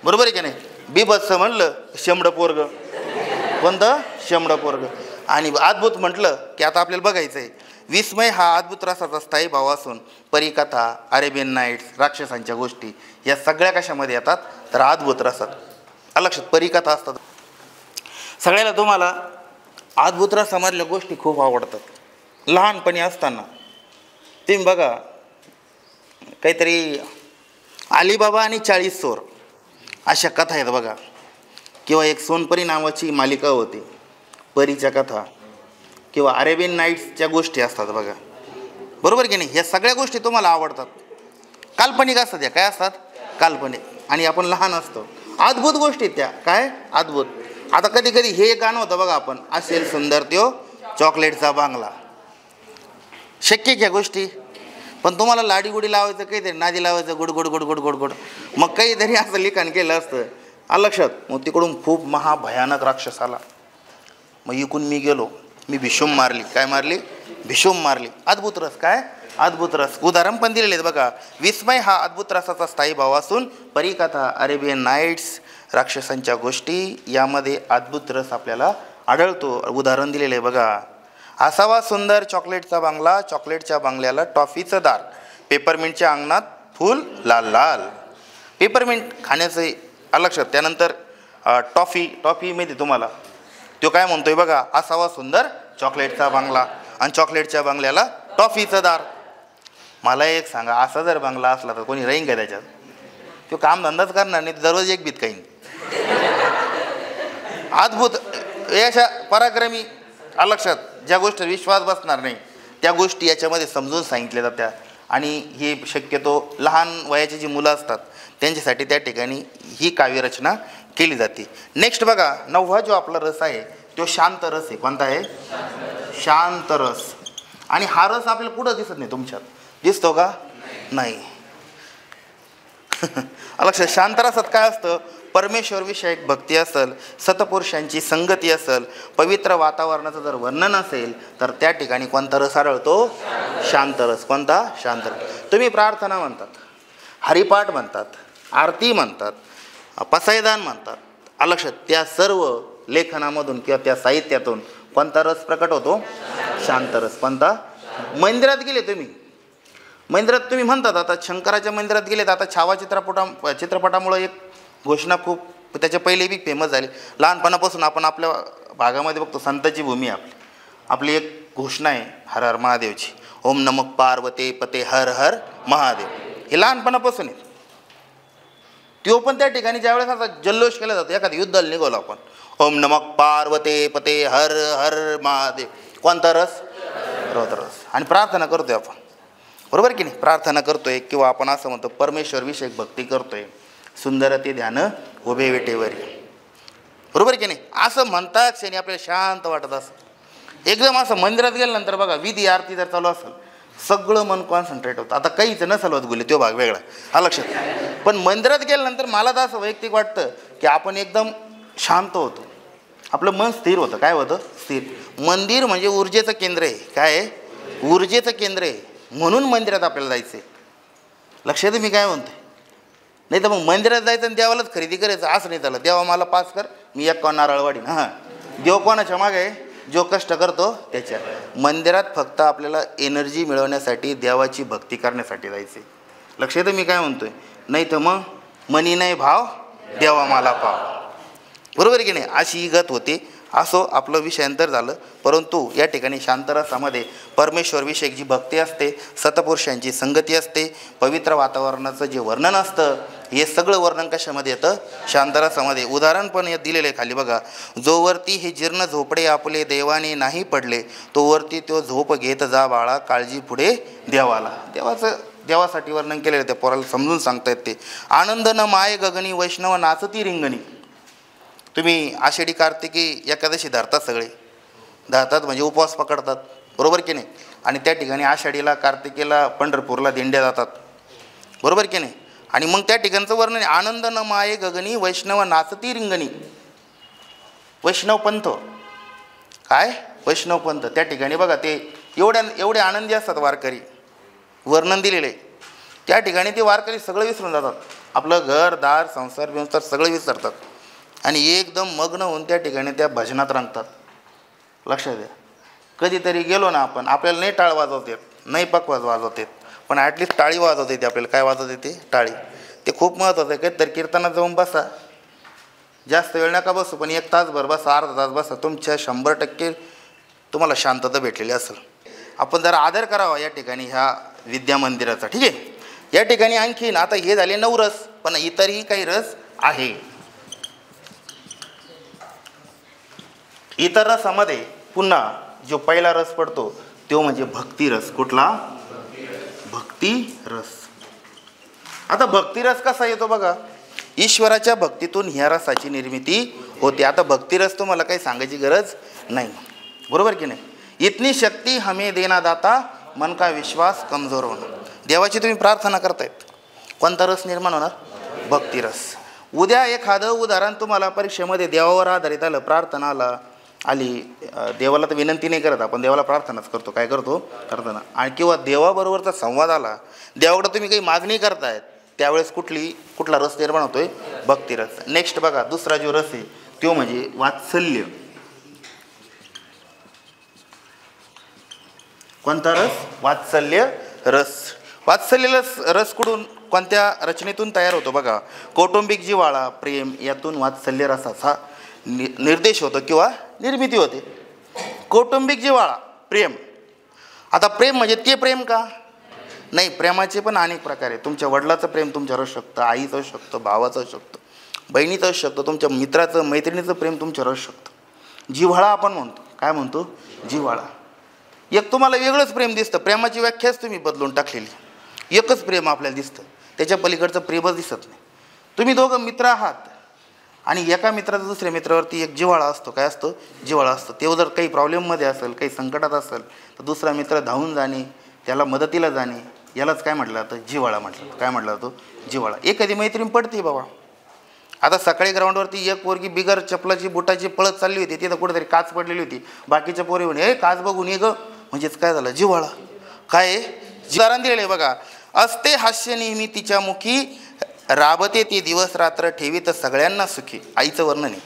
बरोबर आहे की नाही. बीभत्स म्हटलं शेंबडं पोरग, कोणतं, शेंबडं पोरग. आणि अद्भुत म्हटलं की आता आपल्याला बघायचं आहे, विस्मय हा अद्भुत रसाचा स्थायी भाव असून परिकथा, अरेबियन नाईट्स, राक्षसांच्या गोष्टी या सगळ्या कशामध्ये येतात, तर अद्भुत रसात. लक्षात, परिकथा असतात. सगळ्याला तुम्हाला अद्भुत रसामधल्या गोष्टी खूप आवडतात. लहानपणी असताना तुम्ही बघा, काहीतरी अलीबाबा आणि 40 चोर अशा कथा आहेत बघा, किंवा एक सोनपरी नावाची मालिका होती, परीच्या कथा, किंवा अरेबियन नाईट्सच्या गोष्टी असतात बघा, बरोबर की नाही. ह्या सगळ्या गोष्टी तुम्हाला आवडतात. काल्पनिक असतात त्या, काय असतात, काल्पनिक. आणि आपण लहान असतो, अद्भुत गोष्टी त्या, काय अद्भुत. आता कधी कधी हे गाणं होतं बघा, आपण असेल सुंदर त्यो चॉकलेटचा बांगला. शक्य घ्या गोष्टी, पण तुम्हाला लाडीगुडी लावायचं, काहीतरी नादी लावायचं, good good good good good good, मग काहीतरी असं लिखाण केलं असतं. लक्षात, मग तिकडून खूप महाभयानक राक्षस आला, मग इकून मी गेलो, मी भिशूम मारली. काय मारली, भिशूम मारली. अद्भुत रस, काय अद्भुत रस. उदाहरण पण दिलेले आहेत बघा, विस्मय हा अद्भुत रसाचा स्थायी भाव असून परिकथा, अरेबियन नाईट्स, राक्षसांच्या गोष्टी यामध्ये अद्भुत रस आपल्याला आढळतो. उदाहरण दिलेलं आहे बघा, असावा सुंदर चॉकलेटचा बांगला, चॉकलेटच्या बांगल्याला टॉफीचं दार, पेपरमिंटच्या अंगणात फूल लाल लाल. पेपरमिंट खाण्याचं आलं लक्षात. त्यानंतर टॉफी माहिती तुम्हाला, तो काय म्हणतोय बघा, असावा सुंदर चॉकलेटचा बांगला आणि चॉकलेटच्या बांगल्याला टॉफीचं दार. मला एक सांगा, असा जर बांगला असला तर कोणी राहीन का त्याच्यात? तो कामधंदाच करणार नाही, दररोज एक बीत काही. अद्भुत अशा पराक्रमी आलं लक्षात, ज्या गोष्टी विश्वास बसणार नाही त्या गोष्टी याच्यामध्ये समजून सांगितल्या जात्या. आणि हे शक्यतो लहान वयाची जी मुलं असतात त्यांच्यासाठी त्या ठिकाणी ही काव्यरचना केली जाते. नेक्स्ट बघा, 9वा जो आपला रस आहे तो शांत रस आहे. कोणता आहे? शांत रस. आणि हा रस आपल्याला कुठं दिसत नाही, तुमच्यात दिसतो का? नाही. लक्षात, शांत रसात काय असतं? परमेश्वर विषयक भक्ती असेल, सतपुरुषांची संगती असेल, पवित्र वातावरणाचं जर वर्णन असेल तर त्या ठिकाणी कोणता रस आढळतो? शांत रस. कोणता? शांत रस. तुम्ही प्रार्थना म्हणतात, हरिपाठ म्हणतात, आरती म्हणतात, पसायदान म्हणतात, लक्षात, त्या सर्व लेखनामधून किंवा त्या साहित्यातून कोणता रस प्रकट होतो? शांत रस. कोणता? मंदिरात गेले तुम्ही, मंदिरात तुम्ही म्हणतात, आता शंकराच्या मंदिरात गेलेत, आता छावा चित्रपटामुळे एक घोषणा खूप त्याच्या पहिले बी फेमस झाली. लहानपणापासून आपण आपल्या भागामध्ये बघतो, संताची भूमी आपली एक घोषणा आहे हर हर महादेवची, ओम नमः पार्वते पते हर हर महादेव. हे लहानपणापासून आहे. तो पण त्या ठिकाणी ज्यावेळेस आता जल्लोष केला जातो, एखाद्या युद्धाला निघालो आपण, ओम नमः पार्वते पते हर हर महादेव. कोणता रस? रस. आणि प्रार्थना करतोय आपण, बरोबर की नाही? प्रार्थना करतोय किंवा आपण असं म्हणतो परमेश्वर विषयक भक्ती करतोय, सुंदर ते ध्यान उभे विटेवरी, बरोबर की नाही? असं म्हणता क्षणी आपल्याला शांत वाटत असं. एकदम असं मंदिरात गेल्यानंतर बघा, विधी आरती जर चालू असेल, सगळं मन कॉन्सन्ट्रेट होतं. आता काहीच नसेल होत गुले, तो भाग वेगळा, हा लक्षात. पण मंदिरात गेल्यानंतर मला तर असं वैयक्तिक वाटतं की आपण एकदम शांत होतो, आपलं मन स्थिर होतं. काय होतं? स्थिर. मंदिर म्हणजे ऊर्जेचं केंद्र आहे. काय आहे? ऊर्जेचं केंद्र आहे. म्हणून मंदिरात आपल्याला जायचं आहे. लक्षात मी काय म्हणतोय? नाही तर मग मंदिरात जायचं आणि देवालाच खरेदी करायचं असं नाही झालं. देवा मला पास कर, मी एक नारळ वाढीन. हां, देव कोणाच्या मागे आहे? जो कष्ट करतो त्याच्या. मंदिरात फक्त आपल्याला एनर्जी मिळवण्यासाठी, देवाची भक्ती करण्यासाठी जायचे. लक्षात मी काय म्हणतोय? नाही तर मग मनी नाही भाव, देवा मला पाव, बरोबर की नाही? अशी ही गत होते. असो, आपलं विषयांतर झालं. परंतु या ठिकाणी शांतरसामध्ये परमेश्वरविषयक जी भक्ती असते, सतपुरुषांची संगती असते, पवित्र वातावरणाचं जे वर्णन असतं, हे सगळं वर्णन कशामध्ये येतं? शांतरसामध्ये. उदाहरण पण हे दिलेलं आहे खाली बघा, जो वरती हे जीर्ण झोपडे आपले देवाने नाही पडले, तो वरती तो झोप घेत जा बाळा, काळजी पुढे देवाला. देवासाठी वर्णन केलेलं आहे. त्या पोराला समजून सांगतायत ते. आनंद न माय गगनी, वैष्णव नाचती रिंगणी. तुम्ही आषाढी कार्तिकी एकादशी धरतात, सगळे धरतात म्हणजे उपवास पकडतात, बरोबर की नाही? आणि त्या ठिकाणी आषाढीला कार्तिकेला पंढरपूरला दिंड्या जातात, बरोबर की नाही? आणि मग त्या ठिकाणचं वर्णन, आनंद न माये गगनी, वैष्णव नाचती रिंगणी. वैष्णव पंथ. काय? वैष्णव पंथ. त्या ठिकाणी बघा, ते एवढे आनंदी असतात वारकरी, वर्णन दिलेलं आहे. त्या ठिकाणी ते वारकरी सगळं विसरून जातात, आपलं घर दार संसार बिंसार सगळं विसरतात आणि एकदम मग्न होऊन त्या ठिकाणी त्या भजनात रंगतात. लक्षात द्या, कधीतरी गेलो ना आपण, आपल्याला नाही टाळ वाजवता येत, नाही पकवाज वाजवता येत, पण ॲटलिस्ट टाळी वाजवता येते आपल्याला. काय वाजवता येते? टाळी. ते खूप महत्त्वाचं आहे. काहीतरी कीर्तनात जाऊन बसा, जास्त वेळ नका बसू, पण 1 तासभर बसा, अर्धा तास बसा, तुमच्या 100% तुम्हाला शांतता भेटलेली असेल. आपण जरा आदर करावा या ठिकाणी ह्या विद्या मंदिराचा, ठीक आहे? या ठिकाणी आणखीन आता हे झाले 9 रस, पण इतरही काही रस आहे. इतर रसामध्ये पुन्हा जो पहिला रस पडतो तो म्हणजे भक्तिरस. कुठला? भक्तिरस. आता भक्तिरस कसा येतो बघा, ईश्वराच्या भक्तीतून ह्या रसाची निर्मिती होते. आता भक्तिरस तुम्हाला काही सांगायची गरज नाही, बरोबर की नाही? इतनी शक्ती हमें देना दाता, मन का विश्वास कमजोर होणार. देवाची तुम्ही प्रार्थना करतायत, कोणता रस निर्माण होणार? भक्तिरस. उद्या एखादं उदाहरण तुम्हाला परीक्षेमध्ये देवावर आधारित आलं, प्रार्थना आली, देवाला तर विनंती नाही करत आपण, देवाला प्रार्थनाच करतो. काय करतो? प्रार्थना. आणि किंवा देवाबरोबरचा संवाद आला, देवाकडे तुम्ही काही मागणी करतायत, त्यावेळेस कुठला रस निर्माण होतोय? भक्तिरस. नेक्स्ट बघा, दुसरा जो रस आहे तो म्हणजे वात्सल्य. कोणता रस? वात्सल्य रस. वात्सल्य रस कुठून, कोणत्या रचनेतून तयार होतो बघा? कौटुंबिक जिव्हाळा, प्रेम यातून वात्सल्य रसाचा निर्देश होतो किंवा निर्मिती होते. कौटुंबिक जिव्हाळा, प्रेम. आता प्रेम म्हणजे ते प्रेम का? नाही, प्रेमाचे पण अनेक प्रकार आहेत. तुमच्या वडिलाचं प्रेम तुमच्यावर असू शकतं, आईचं असू शकतं, भावाचं असू शकतं, बहिणीचं असू शकतं, तुमच्या मित्राचं मैत्रिणीचं प्रेम तुमच्यावर असू शकतं. जिव्हाळा आपण म्हणतो. काय म्हणतो? जिव्हाळा. एक तुम्हाला वेगळंच प्रेम दिसतं, प्रेमाची व्याख्याच तुम्ही बदलून टाकलेली. एकच प्रेम आपल्याला दिसतं, त्याच्या पलीकडचं प्रेमच दिसत नाही. तुम्ही दोघं मित्र आहात आणि एका मित्राचा दुसऱ्या मित्रावरती एक जिव्हाळा असतो. काय असतो? जिव्हाळा असतो. तेव्हा जर काही प्रॉब्लेममध्ये असेल, काही संकटात असेल, तर दुसरा मित्र धावून जाणे, त्याला मदतीला जाणे, यालाच काय म्हटलं जातं? जिव्हाळा म्हटलं. काय म्हटलं जातो? जिव्हाळा. एखादी मैत्रीण पडते बाबा. आता सकाळी ग्राउंडवरती एक पोरगी बिगर चपलाची बुटाची पळत चालली होती, तिथं कुठेतरी काच पडलेली होती. बाकीच्या पोरी म्हणे, काच बघून ये ग. म्हणजेच काय झालं? जिव्हाळा. काय जिवारण दिलेलं आहे बघा. असते हास्य नेहमी तिच्या मुखी, राबते ती दिवस रात्र, ठेवी तर सगळ्यांना सुखी. आईचं वर्णन आहे.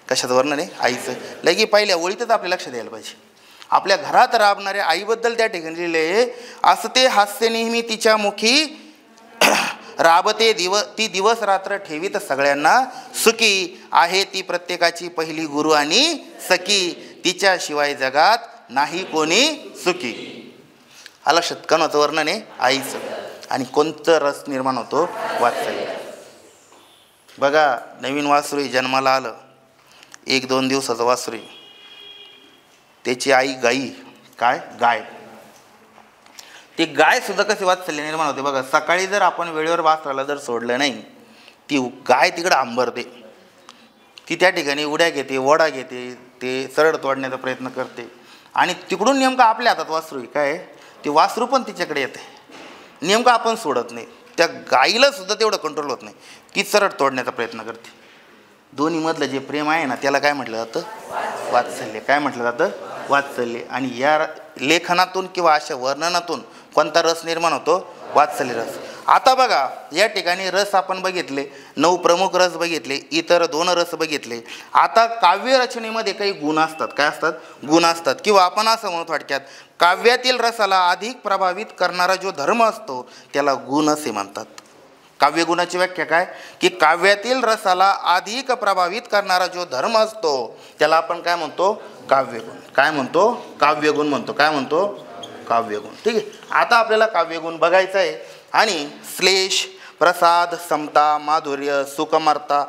कशाचं वर्णन आहे? आईचं. लगी पहिल्या ओळीतच आपल्या लक्ष द्यायला पाहिजे. आपल्या घरात राबणाऱ्या आईबद्दल त्या ठिकाणी लिहिले, असते हास्य नेहमी तिच्या मुखी, राबते ती दिवस रात्र, ठेवी तर सगळ्यांना सुखी. आहे ती प्रत्येकाची पहिली गुरु आणि सखी, तिच्याशिवाय जगात नाही कोणी सुखी. आलं लक्षात? कोणाचं वर्णन आहे? आईचं. आणि कोणतं रस निर्माण होतो? वात्सल्य. बघा, नवीन वासरू जन्माला आलं, 1-2 दिवसाचं वासरू, त्याची आई गाई. काय? गाय. ती गाय सुद्धा कशी वात्सल्य निर्माण होते बघा. सकाळी जर आपण वेळेवर वासराला जर सोडलं नाही, ती गाय तिकडं आंबरते. ती त्या ठिकाणी उड्या घेते, ओढा घेते, ते सरळ तोडण्याचा प्रयत्न करते. आणि तिकडून नेमकं आपल्या हातात वासरू आहे. काय? ते वासरू पण तिच्याकडे येते. नेमकं आपण सोडत नाही. त्या गाईला सुद्धा तेवढं कंट्रोल होत नाही, ती सरळ तोडण्याचा प्रयत्न करते. दोन्हीमधलं जे प्रेम आहे ना, त्याला काय म्हटलं जातं? वात्सल्य. काय म्हटलं जातं? वात्सल्य. आणि या लेखनातून किंवा अशा वर्णनातून कोणता रस निर्माण होतो? वात्सल्य रस. आता बघा, या ठिकाणी रस आपण बघितले, 9 प्रमुख रस बघितले, इतर 2 रस बघितले. आता काव्यरचनेमध्ये काही गुण असतात. काय असतात? गुण असतात. किंवा आपण असं म्हणू थोडक्यात, काव्यातील रसाला अधिक प्रभावित करणारा जो धर्म असतो त्याला गुण असे म्हणतात. काव्यगुणाची व्याख्या काय? की काव्यातील रसाला अधिक प्रभावित करणारा जो धर्म असतो त्याला आपण काय म्हणतो? काव्यगुण. काय म्हणतो? काव्यगुण म्हणतो. काय म्हणतो? काव्यगुण. ठीक आहे. आता आपल्याला काव्यगुण बघायचा आहे. आणि श्लेष, प्रसाद, समता, माधुर्य, सुकुमारता,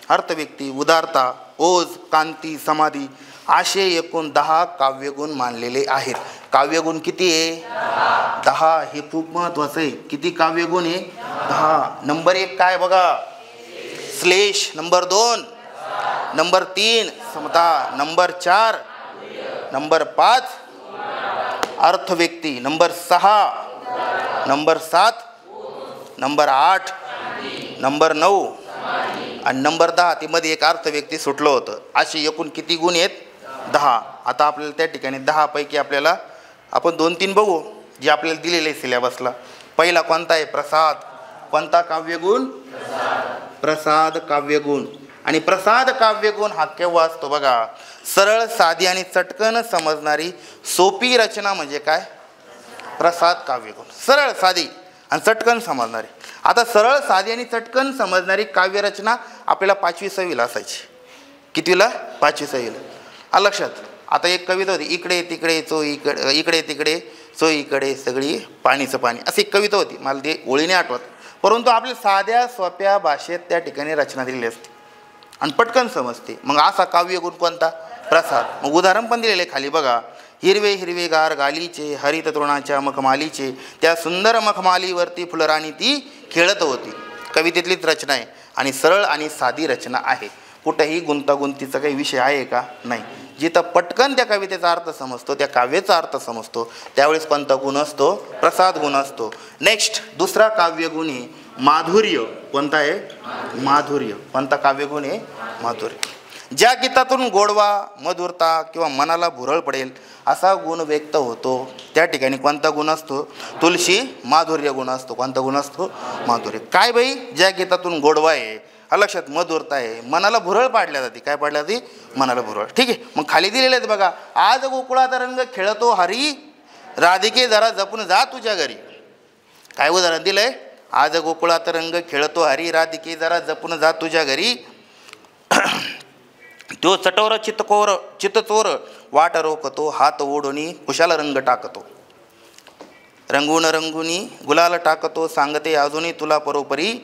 अर्थव्यक्ती, उदारता, ओज, कांती, समाधी असे एकूण 10 काव्यगुण मानलेले आहेत. काव्यगुण किती आहे? 10. हे खूप महत्त्वाचं आहे. किती काव्यगुण आहे? 10. नंबर 1 काय बघा? श्लेष. नंबर 2, नंबर 3 समता, नंबर 4, नंबर 5 अर्थव्यक्ती, नंबर 6, नंबर 7, नंबर 8, नंबर 9 आणि नंबर 10. ती मध्ये एक अर्थव्यक्ती सुटलं होतं. असे एकूण किती गुण आहेत? 10. आता आपल्याला त्या ठिकाणी 10 पैकी आपल्याला आपण 2-3 बघू जे आपल्याला दिलेले आहे सिलेबसला. पहिला कोणता आहे? प्रसाद. कोणता काव्यगुण? प्रसाद काव्यगुण. आणि प्रसाद काव्यगुण हा केव्हा असतो बघा? सरळ, साधी आणि चटकन समजणारी सोपी रचना म्हणजे काय? प्रसाद काव्यगुण. सरळ, साधी आणि चटकन समजणारी. आता सरळ, साधी आणि चटकन समजणारी काव्यरचना आपल्याला 5वी-6वीला असायची. कितवीला? 5वी-6वीला. आलं लक्षात? आता एक कविता होती, इकडे तिकडे चोईकडे, इकडे तिकडे चोईकडे सगळी पाणीचं पाणी, अशी एक कविता होती. मला ते ओळीने आठवत, परंतु आपल्या साध्या सोप्या भाषेत त्या ठिकाणी रचना दिलेली असते आणि पटकन समजते. मग असा काव्यगुण कोणता? प्रसाद. मग उदाहरण पण दिलेले खाली बघा. हिरवे हिरवेगार गालीचे, हरित तृणाच्या मखमालीचे, त्या सुंदर मखमालीवरती फुलराणी ती खेळत होती. कवितेतलीच रचना आहे आणि सरळ आणि साधी रचना आहे. कुठेही गुंतागुंतीचा काही विषय आहे का? नाही. जिथं पटकन त्या कवितेचा अर्थ समजतो, त्या काव्याचा अर्थ समजतो, त्यावेळेस कोणता गुण असतो? प्रसाद गुण असतो. नेक्स्ट दुसरा काव्यगुण आहे माधुर्य. कोणता आहे? माधुर्य. कोणता काव्यगुण आहे? माधुर्य. ज्या गीतातून गोडवा, मधुरता किंवा मनाला भुरळ पडेल असा गुण व्यक्त होतो त्या ठिकाणी कोणता गुण असतो? तुलसी माधुर्य गुण असतो. कोणता गुण असतो? माधुर्य. काय बाई? ज्या गीतातून गोडवा आहे लक्षात मधुरता आहे, मनाला भुरळ पाडल्या जाते. काय पाडल्या जाते? मनाला भुरळ. ठीक आहे. मग खाली दिलेले आहेत बघा, आज गोकुळाचा रंग खेळतो हरी, राधिके जरा जपून जा तुझ्या घरी. काय उदाहरण दिलंय? आज गोकुळाचा रंग खेळतो हरी, राधिके जरा जपून जा तुझ्या घरी. तो चटोर चितचोर वाट रोखतो, हात ओढणी कुशाला रंग टाकतो. रंगून रंगुनी गुलाल टाकतो, सांगते अजूनही तुला परोपरी.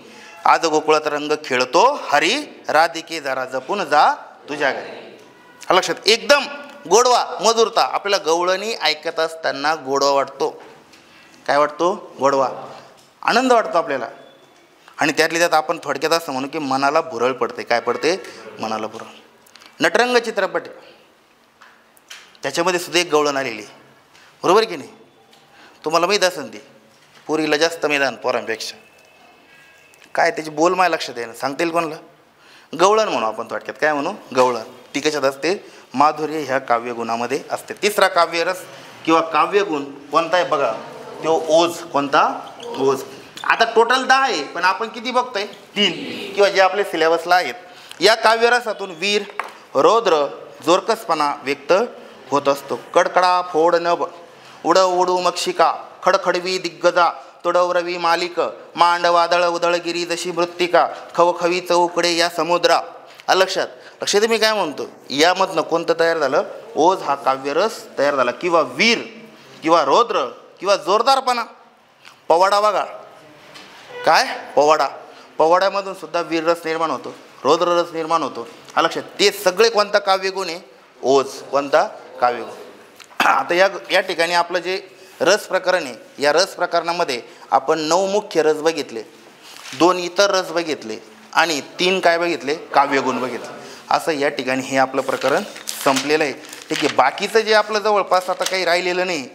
आज गोकुळाचा रंग खेळतो हरी, राधिके जरा जपून जा तुझ्या घरी. लक्षात, एकदम गोडवा, मधुरता. आपल्याला गवळणी ऐकत असताना गोडवा वाटतो. काय वाटतो? गोडवा, आनंद वाटतो आपल्याला. आणि त्यातल्या त्यात आपण थोडक्यात असं म्हणू की मनाला भुरळ पडते. काय पडते? मनाला भुरळ. नटरंग चित्रपट, त्याच्यामध्ये सुद्धा एक गवळण आलेली, बरोबर की नाही? तुम्हाला माहीत असेल, ते पोरीला जास्त मैदान पोरांपेक्षा. काय त्याची बोल माय लक्षात आहे ना, सांगता येईल कोणाला? गवळण म्हणू आपण थोडक्यात. काय म्हणू? गवळण. ती कशात असते? माधुर्य ह्या काव्यगुणामध्ये असते. तिसरा काव्यरस किंवा काव्यगुण कोणता आहे बघा? तो ओज. कोणता? ओज. आता टोटल 10 आहे, पण आपण किती बघतोय? 3, किंवा जे आपले सिलेबसला आहेत. या काव्यरसातून वीर, रौद्र, जोरकसपणा व्यक्त होत असतो. कडकडा फोड नभ, उडव उडू मक्षिका, खडखडवी दिग्गजा, तुडव रवी मालिक, मांड वादळ उदळगिरी जशी मृत्तिका, खवखवी चौकडे या समुद्रा. लक्षात मी काय म्हणतो? यामधनं कोणतं तयार झालं? ओज हा काव्यरस तयार झाला. किंवा वीर, किंवा रौद्र, किंवा जोरदारपणा. पवाडा बघा, काय पवाडा? पवाड्यामधून सुद्धा वीररस निर्माण होतो, रौद्ररस निर्माण होतो. लक्षात, ते सगळे कोणता काव्यगुण आहे? ओज. कोणता? काव्यगुण. आता या ठिकाणी आपलं जे रस प्रकरण आहे, या रस प्रकरणामध्ये आपण 9 मुख्य रस बघितले, 2 इतर रस बघितले, आणि 3 काय बघितले? काव्यगुण बघितले. असं या ठिकाणी हे आपलं प्रकरण संपलेलं आहे. ठीक आहे. बाकीचं जे आपलं जवळपास आता काही राहिलेलं नाही,